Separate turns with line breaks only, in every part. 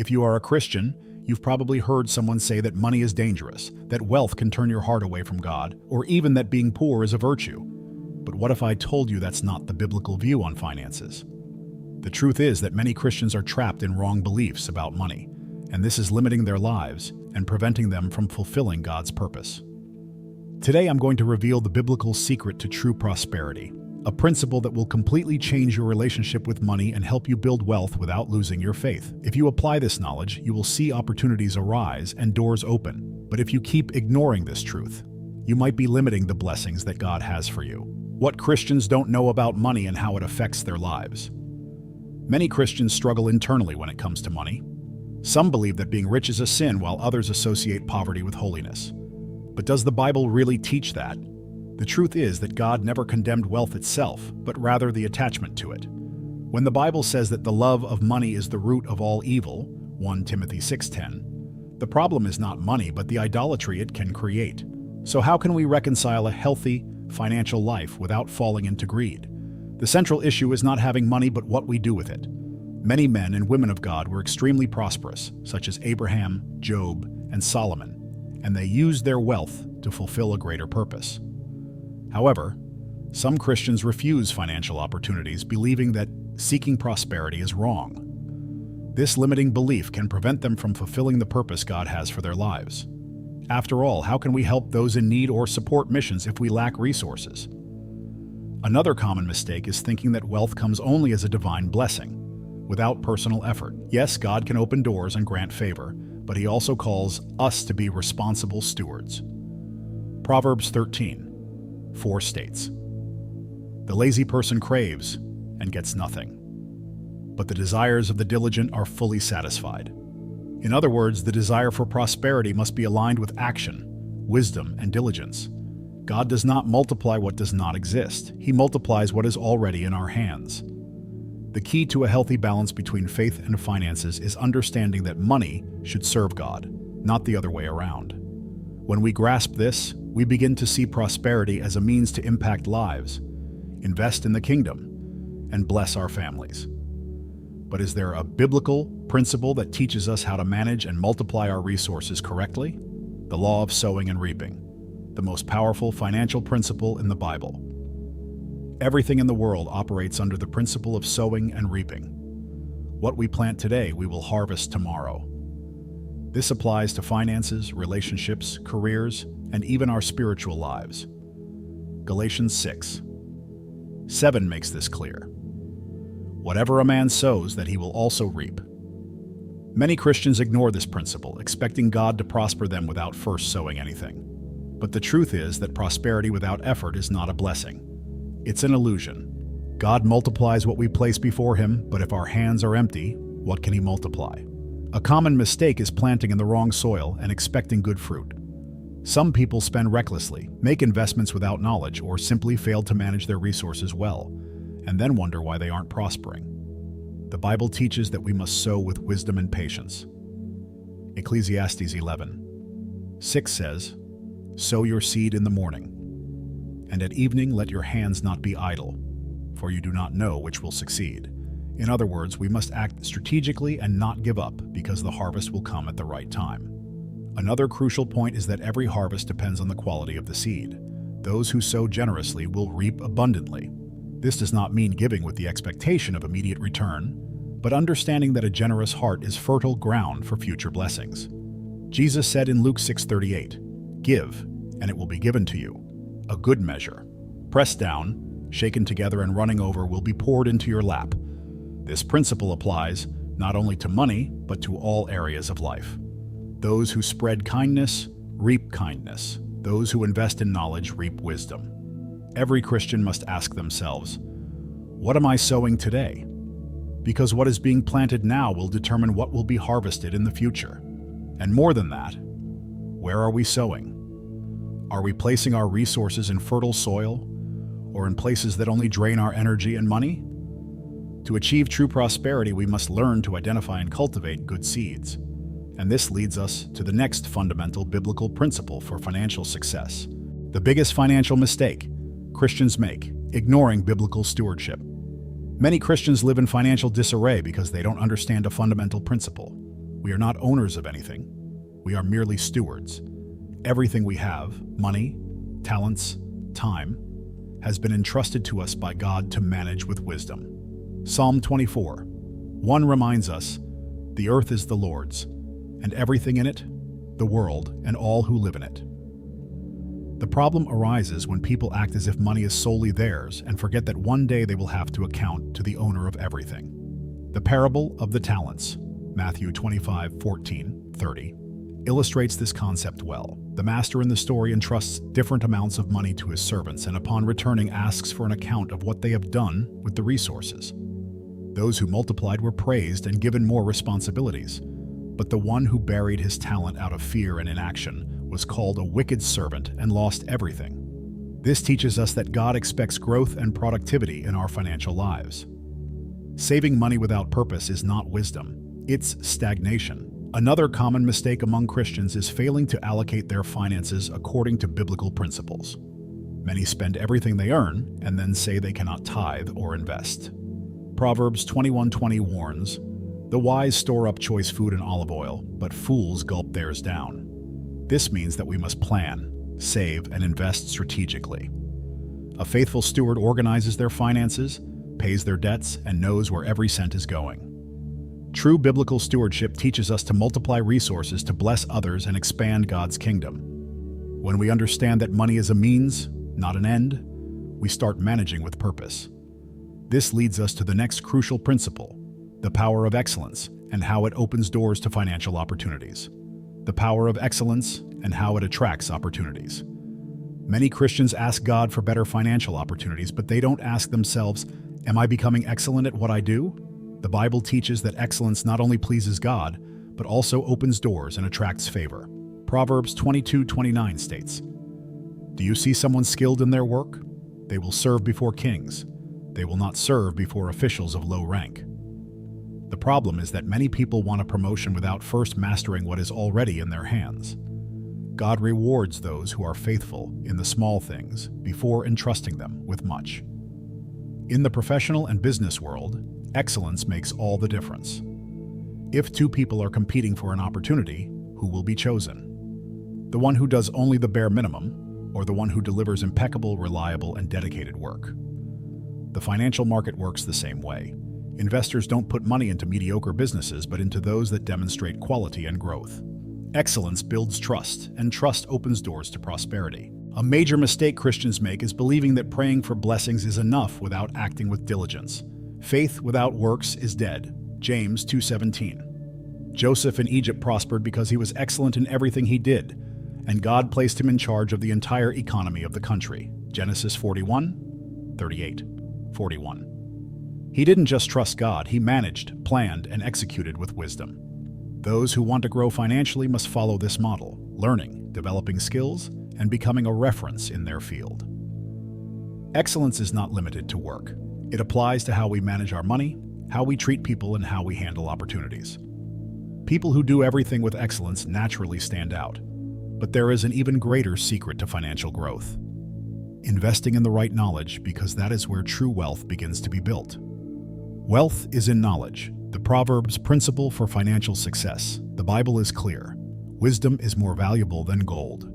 If you are a Christian, you've probably heard someone say that money is dangerous, that wealth can turn your heart away from God, or even that being poor is a virtue. But what if I told you that's not the biblical view on finances? The truth is that many Christians are trapped in wrong beliefs about money, and this is limiting their lives and preventing them from fulfilling God's purpose. Today I'm going to reveal the biblical secret to true prosperity, a principle that will completely change your relationship with money and help you build wealth without losing your faith. If you apply this knowledge, you will see opportunities arise and doors open. But if you keep ignoring this truth, you might be limiting the blessings that God has for you. What Christians don't know about money and how it affects their lives. Many Christians struggle internally when it comes to money. Some believe that being rich is a sin, while others associate poverty with holiness. But does the Bible really teach that? The truth is that God never condemned wealth itself, but rather the attachment to it. When the Bible says that the love of money is the root of all evil, 1 Timothy 6:10, the problem is not money, but the idolatry it can create. So how can we reconcile a healthy, financial life without falling into greed? The central issue is not having money, but what we do with it. Many men and women of God were extremely prosperous, such as Abraham, Job, and Solomon, and they used their wealth to fulfill a greater purpose. However, some Christians refuse financial opportunities, believing that seeking prosperity is wrong. This limiting belief can prevent them from fulfilling the purpose God has for their lives. After all, how can we help those in need or support missions if we lack resources? Another common mistake is thinking that wealth comes only as a divine blessing, without personal effort. Yes, God can open doors and grant favor, but He also calls us to be responsible stewards. Proverbs 13:4 states, "The lazy person craves and gets nothing, but the desires of the diligent are fully satisfied." In other words, the desire for prosperity must be aligned with action, wisdom, and diligence. God does not multiply what does not exist. He multiplies what is already in our hands. The key to a healthy balance between faith and finances is understanding that money should serve God, not the other way around. When we grasp this, we begin to see prosperity as a means to impact lives, invest in the kingdom, and bless our families. But is there a biblical principle that teaches us how to manage and multiply our resources correctly? The law of sowing and reaping, the most powerful financial principle in the Bible. Everything in the world operates under the principle of sowing and reaping. What we plant today, we will harvest tomorrow. This applies to finances, relationships, careers, and even our spiritual lives. Galatians 6:7 makes this clear. Whatever a man sows, that he will also reap. Many Christians ignore this principle, expecting God to prosper them without first sowing anything. But the truth is that prosperity without effort is not a blessing. It's an illusion. God multiplies what we place before Him, but if our hands are empty, what can He multiply? A common mistake is planting in the wrong soil and expecting good fruit. Some people spend recklessly, make investments without knowledge, or simply fail to manage their resources well, and then wonder why they aren't prospering. The Bible teaches that we must sow with wisdom and patience. Ecclesiastes 11:6 says, "Sow your seed in the morning, and at evening let your hands not be idle, for you do not know which will succeed." In other words, we must act strategically and not give up, because the harvest will come at the right time. Another crucial point is that every harvest depends on the quality of the seed. Those who sow generously will reap abundantly. This does not mean giving with the expectation of immediate return, but understanding that a generous heart is fertile ground for future blessings. Jesus said in Luke 6:38, "Give, and it will be given to you. A good measure, pressed down, shaken together and running over, will be poured into your lap." This principle applies not only to money, but to all areas of life. Those who spread kindness, reap kindness. Those who invest in knowledge, reap wisdom. Every Christian must ask themselves, what am I sowing today? Because what is being planted now will determine what will be harvested in the future. And more than that, where are we sowing? Are we placing our resources in fertile soil, or in places that only drain our energy and money? To achieve true prosperity, we must learn to identify and cultivate good seeds. And this leads us to the next fundamental biblical principle for financial success. The biggest financial mistake Christians make: ignoring biblical stewardship. Many Christians live in financial disarray because they don't understand a fundamental principle. We are not owners of anything. We are merely stewards. Everything we have, money, talents, time, has been entrusted to us by God to manage with wisdom. Psalm 24:1 reminds us, "The earth is the Lord's, and everything in it, the world, and all who live in it." The problem arises when people act as if money is solely theirs and forget that one day they will have to account to the owner of everything. The parable of the talents, Matthew 25:14-30, illustrates this concept well. The master in the story entrusts different amounts of money to his servants and upon returning asks for an account of what they have done with the resources. Those who multiplied were praised and given more responsibilities, but the one who buried his talent out of fear and inaction was called a wicked servant and lost everything. This teaches us that God expects growth and productivity in our financial lives. Saving money without purpose is not wisdom, it's stagnation. Another common mistake among Christians is failing to allocate their finances according to biblical principles. Many spend everything they earn and then say they cannot tithe or invest. Proverbs 21:20 warns, "The wise store up choice food and olive oil, but fools gulp theirs down." This means that we must plan, save, and invest strategically. A faithful steward organizes their finances, pays their debts, and knows where every cent is going. True biblical stewardship teaches us to multiply resources to bless others and expand God's kingdom. When we understand that money is a means, not an end, we start managing with purpose. This leads us to the next crucial principle, the power of excellence and how it opens doors to financial opportunities. The power of excellence and how it attracts opportunities. Many Christians ask God for better financial opportunities, but they don't ask themselves, "Am I becoming excellent at what I do?" The Bible teaches that excellence not only pleases God, but also opens doors and attracts favor. Proverbs 22:29 states, "Do you see someone skilled in their work? They will serve before kings. They will not serve before officials of low rank." The problem is that many people want a promotion without first mastering what is already in their hands. God rewards those who are faithful in the small things before entrusting them with much. In the professional and business world, excellence makes all the difference. If two people are competing for an opportunity, who will be chosen? The one who does only the bare minimum, or the one who delivers impeccable, reliable, and dedicated work? The financial market works the same way. Investors don't put money into mediocre businesses, but into those that demonstrate quality and growth. Excellence builds trust, and trust opens doors to prosperity. A major mistake Christians make is believing that praying for blessings is enough without acting with diligence. Faith without works is dead. James 2:17. Joseph in Egypt prospered because he was excellent in everything he did, and God placed him in charge of the entire economy of the country. Genesis 41:38, 41. He didn't just trust God, he managed, planned, and executed with wisdom. Those who want to grow financially must follow this model, learning, developing skills, and becoming a reference in their field. Excellence is not limited to work. It applies to how we manage our money, how we treat people, and how we handle opportunities. People who do everything with excellence naturally stand out. But there is an even greater secret to financial growth. Investing in the right knowledge, because that is where true wealth begins to be built. Wealth is in knowledge, the Proverbs' principle for financial success. The Bible is clear. Wisdom is more valuable than gold.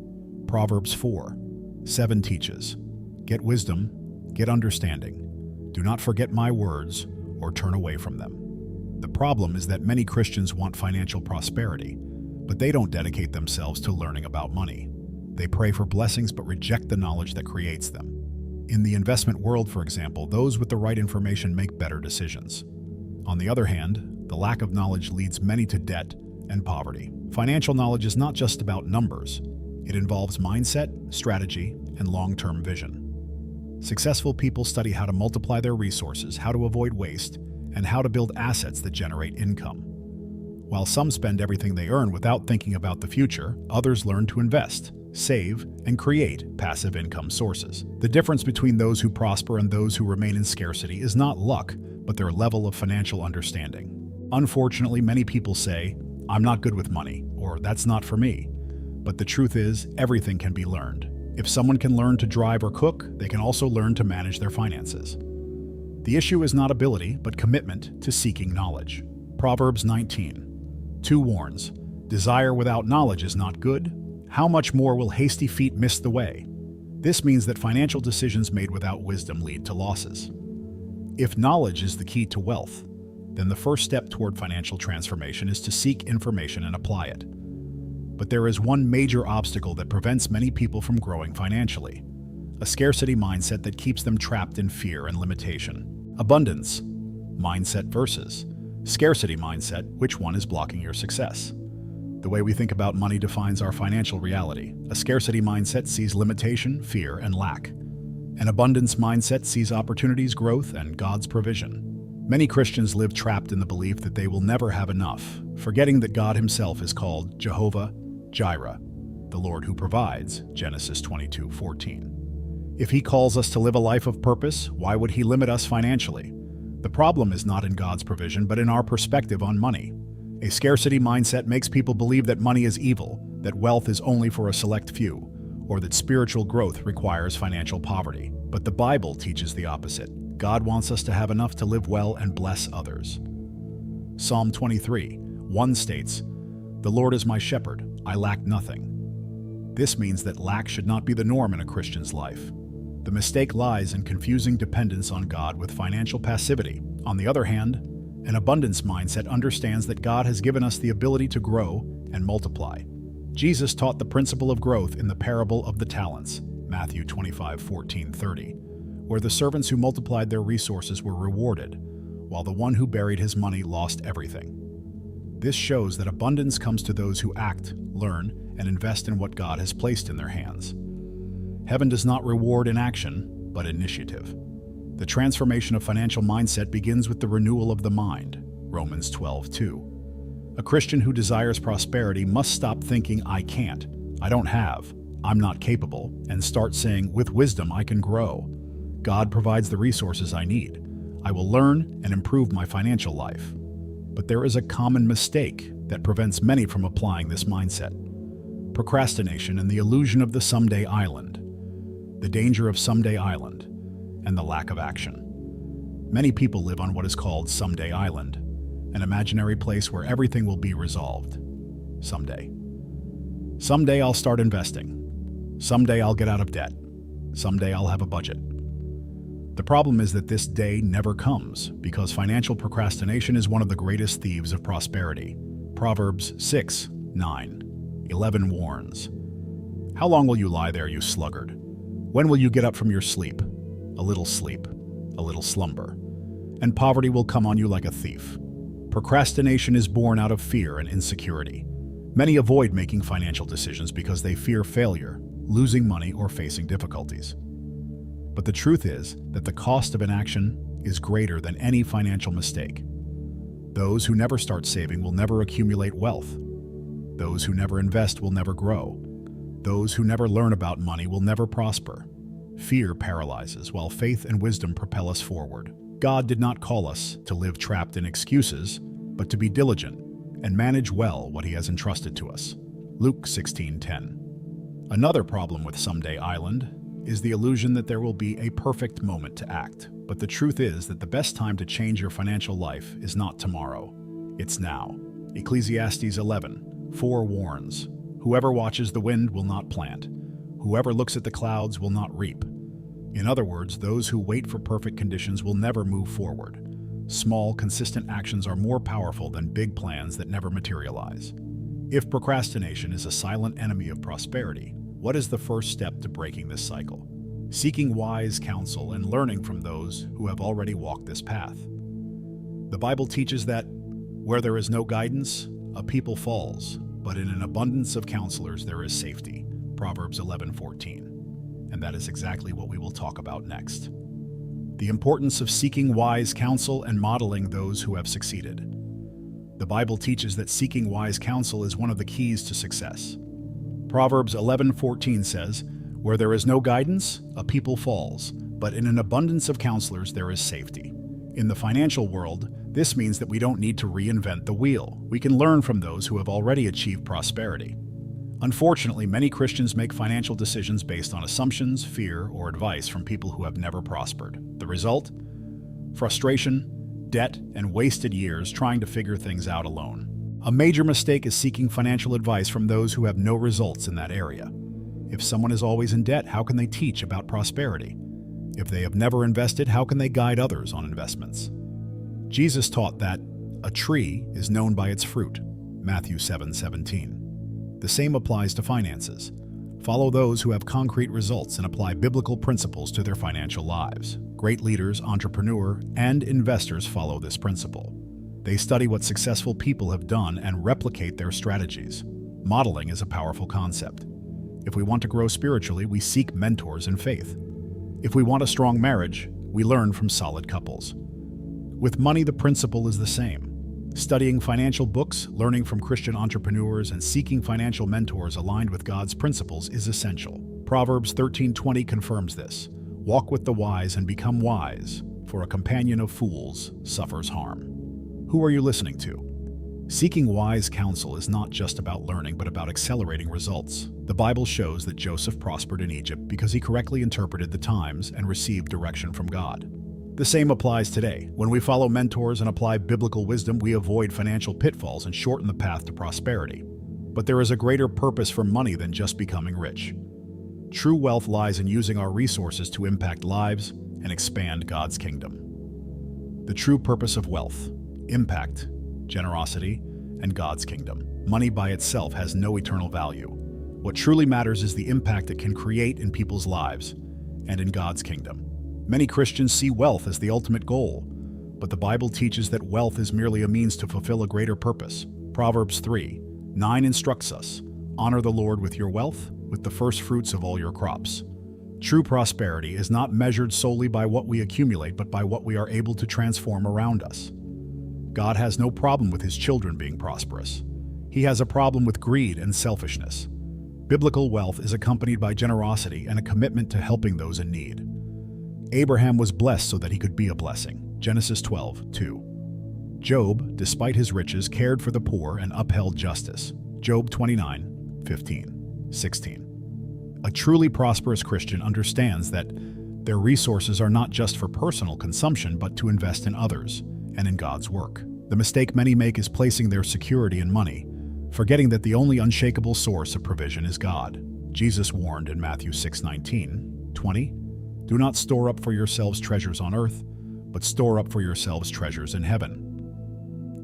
Proverbs 4:7 teaches, "Get wisdom, get understanding. Do not forget my words or turn away from them." The problem is that many Christians want financial prosperity, but they don't dedicate themselves to learning about money. They pray for blessings but reject the knowledge that creates them. In the investment world, for example, those with the right information make better decisions. On the other hand, the lack of knowledge leads many to debt and poverty. Financial knowledge is not just about numbers. It involves mindset, strategy, and long-term vision. Successful people study how to multiply their resources, how to avoid waste, and how to build assets that generate income. While some spend everything they earn without thinking about the future, others learn to invest, save, and create passive income sources. The difference between those who prosper and those who remain in scarcity is not luck, but their level of financial understanding. Unfortunately, many people say, "I'm not good with money," or "that's not for me." But the truth is, everything can be learned. If someone can learn to drive or cook, they can also learn to manage their finances. The issue is not ability, but commitment to seeking knowledge. Proverbs 19. 2 warns, desire without knowledge is not good. How much more will hasty feet miss the way? This means that financial decisions made without wisdom lead to losses. If knowledge is the key to wealth, then the first step toward financial transformation is to seek information and apply it. But there is one major obstacle that prevents many people from growing financially: a scarcity mindset that keeps them trapped in fear and limitation. Abundance mindset versus scarcity mindset, which one is blocking your success? The way we think about money defines our financial reality. A scarcity mindset sees limitation, fear, and lack. An abundance mindset sees opportunities, growth, and God's provision. Many Christians live trapped in the belief that they will never have enough, forgetting that God himself is called Jehovah Jireh, the Lord who provides, Genesis 22:14. If he calls us to live a life of purpose, why would he limit us financially? The problem is not in God's provision, but in our perspective on money. A scarcity mindset makes people believe that money is evil, that wealth is only for a select few, or that spiritual growth requires financial poverty. But the Bible teaches the opposite. God wants us to have enough to live well and bless others. Psalm 23:1 states, "The Lord is my shepherd, I lack nothing." This means that lack should not be the norm in a Christian's life. The mistake lies in confusing dependence on God with financial passivity. On the other hand, an abundance mindset understands that God has given us the ability to grow and multiply. Jesus taught the principle of growth in the parable of the talents, Matthew 25:14-30, where the servants who multiplied their resources were rewarded, while the one who buried his money lost everything. This shows that abundance comes to those who act, learn, and invest in what God has placed in their hands. Heaven does not reward inaction, but initiative. The transformation of financial mindset begins with the renewal of the mind, Romans 12:2. A Christian who desires prosperity must stop thinking, "I can't, I don't have, I'm not capable," and start saying, "With wisdom I can grow. God provides the resources I need. I will learn and improve my financial life." But there is a common mistake that prevents many from applying this mindset: procrastination and the illusion of the someday island. The danger of someday island and the lack of action. Many people live on what is called someday island, an imaginary place where everything will be resolved. Someday. Someday I'll start investing. Someday I'll get out of debt. Someday I'll have a budget. The problem is that this day never comes, because financial procrastination is one of the greatest thieves of prosperity. Proverbs 6:9-11 warns, "How long will you lie there, you sluggard? When will you get up from your sleep? A little slumber, and poverty will come on you like a thief." Procrastination is born out of fear and insecurity. Many avoid making financial decisions because they fear failure, losing money, or facing difficulties. But the truth is that the cost of inaction is greater than any financial mistake. Those who never start saving will never accumulate wealth. Those who never invest will never grow. Those who never learn about money will never prosper. Fear paralyzes, while faith and wisdom propel us forward. God did not call us to live trapped in excuses, but to be diligent and manage well what he has entrusted to us. Luke 16:10. Another problem with Someday Island is the illusion that there will be a perfect moment to act. But the truth is that the best time to change your financial life is not tomorrow, it's now. Ecclesiastes 11:4 warns, "Whoever watches the wind will not plant. Whoever looks at the clouds will not reap." In other words, those who wait for perfect conditions will never move forward. Small, consistent actions are more powerful than big plans that never materialize. If procrastination is a silent enemy of prosperity, what is the first step to breaking this cycle? Seeking wise counsel and learning from those who have already walked this path. The Bible teaches that where there is no guidance, a people falls, but in an abundance of counselors there is safety. Proverbs 11:14. And that is exactly what we will talk about next. The importance of seeking wise counsel and modeling those who have succeeded. The Bible teaches that seeking wise counsel is one of the keys to success. Proverbs 11:14 says, "Where there is no guidance, a people falls, but in an abundance of counselors there is safety." In the financial world, this means that we don't need to reinvent the wheel. We can learn from those who have already achieved prosperity. Unfortunately, many Christians make financial decisions based on assumptions, fear, or advice from people who have never prospered. The result? Frustration, debt, and wasted years trying to figure things out alone. A major mistake is seeking financial advice from those who have no results in that area. If someone is always in debt, how can they teach about prosperity? If they have never invested, how can they guide others on investments? Jesus taught that a tree is known by its fruit, Matthew 7:17. The same applies to finances. Follow those who have concrete results and apply biblical principles to their financial lives. Great leaders, entrepreneurs, and investors follow this principle. They study what successful people have done and replicate their strategies. Modeling is a powerful concept. If we want to grow spiritually, we seek mentors in faith. If we want a strong marriage, we learn from solid couples. With money, the principle is the same. Studying financial books, learning from Christian entrepreneurs, and seeking financial mentors aligned with God's principles is essential. Proverbs 13:20 confirms this. Walk with the wise and become wise, for a companion of fools suffers harm. Who are you listening to? Seeking wise counsel is not just about learning, but about accelerating results. The Bible shows that Joseph prospered in Egypt because he correctly interpreted the times and received direction from God. The same applies today. When we follow mentors and apply biblical wisdom, we avoid financial pitfalls and shorten the path to prosperity. But there is a greater purpose for money than just becoming rich. True wealth lies in using our resources to impact lives and expand God's kingdom. The true purpose of wealth: impact, generosity, and God's kingdom. Money by itself has no eternal value. What truly matters is the impact it can create in people's lives and in God's kingdom. Many Christians see wealth as the ultimate goal, but the Bible teaches that wealth is merely a means to fulfill a greater purpose. Proverbs 3:9 instructs us, "Honor the Lord with your wealth, with the first fruits of all your crops." True prosperity is not measured solely by what we accumulate, but by what we are able to transform around us. God has no problem with his children being prosperous. He has a problem with greed and selfishness. Biblical wealth is accompanied by generosity and a commitment to helping those in need. Abraham was blessed so that he could be a blessing. Genesis 12:2. Job, despite his riches, cared for the poor and upheld justice. Job 29:15-16. A truly prosperous Christian understands that their resources are not just for personal consumption, but to invest in others and in God's work. The mistake many make is placing their security in money, forgetting that the only unshakable source of provision is God. Jesus warned in Matthew 6:19-20, "Do not store up for yourselves treasures on earth, but store up for yourselves treasures in heaven."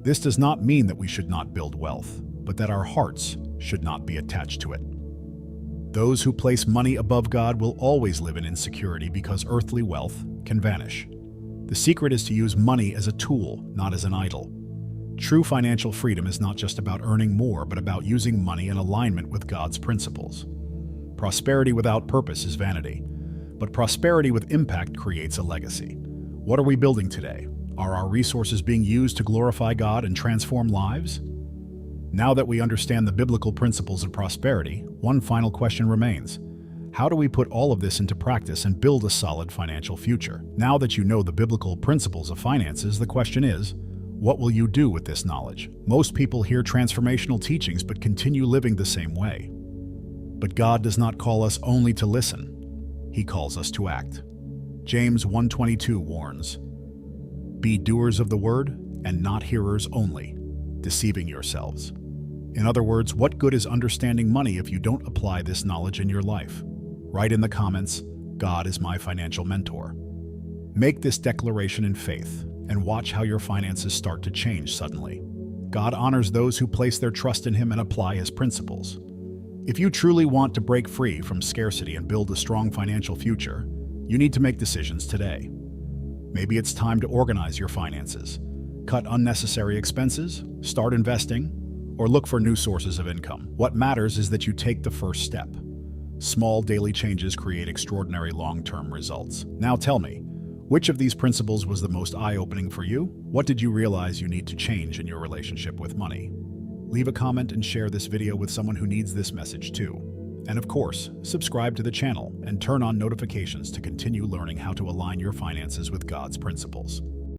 This does not mean that we should not build wealth, but that our hearts should not be attached to it. Those who place money above God will always live in insecurity because earthly wealth can vanish. The secret is to use money as a tool, not as an idol. True financial freedom is not just about earning more, but about using money in alignment with God's principles. Prosperity without purpose is vanity, but prosperity with impact creates a legacy. What are we building today? Are our resources being used to glorify God and transform lives? Now that we understand the biblical principles of prosperity, one final question remains. How do we put all of this into practice and build a solid financial future? Now that you know the biblical principles of finances, the question is, what will you do with this knowledge? Most people hear transformational teachings but continue living the same way. But God does not call us only to listen. He calls us to act. James 1:22 warns, "Be doers of the word and not hearers only, deceiving yourselves." In other words, what good is understanding money if you don't apply this knowledge in your life? Write in the comments, "God is my financial mentor." Make this declaration in faith and watch how your finances start to change suddenly. God honors those who place their trust in Him and apply His principles. If you truly want to break free from scarcity and build a strong financial future, you need to make decisions today. Maybe it's time to organize your finances, cut unnecessary expenses, start investing, or look for new sources of income. What matters is that you take the first step. Small daily changes create extraordinary long-term results. Now tell me, which of these principles was the most eye-opening for you? What did you realize you need to change in your relationship with money? Leave a comment and share this video with someone who needs this message too. And of course, subscribe to the channel and turn on notifications to continue learning how to align your finances with God's principles.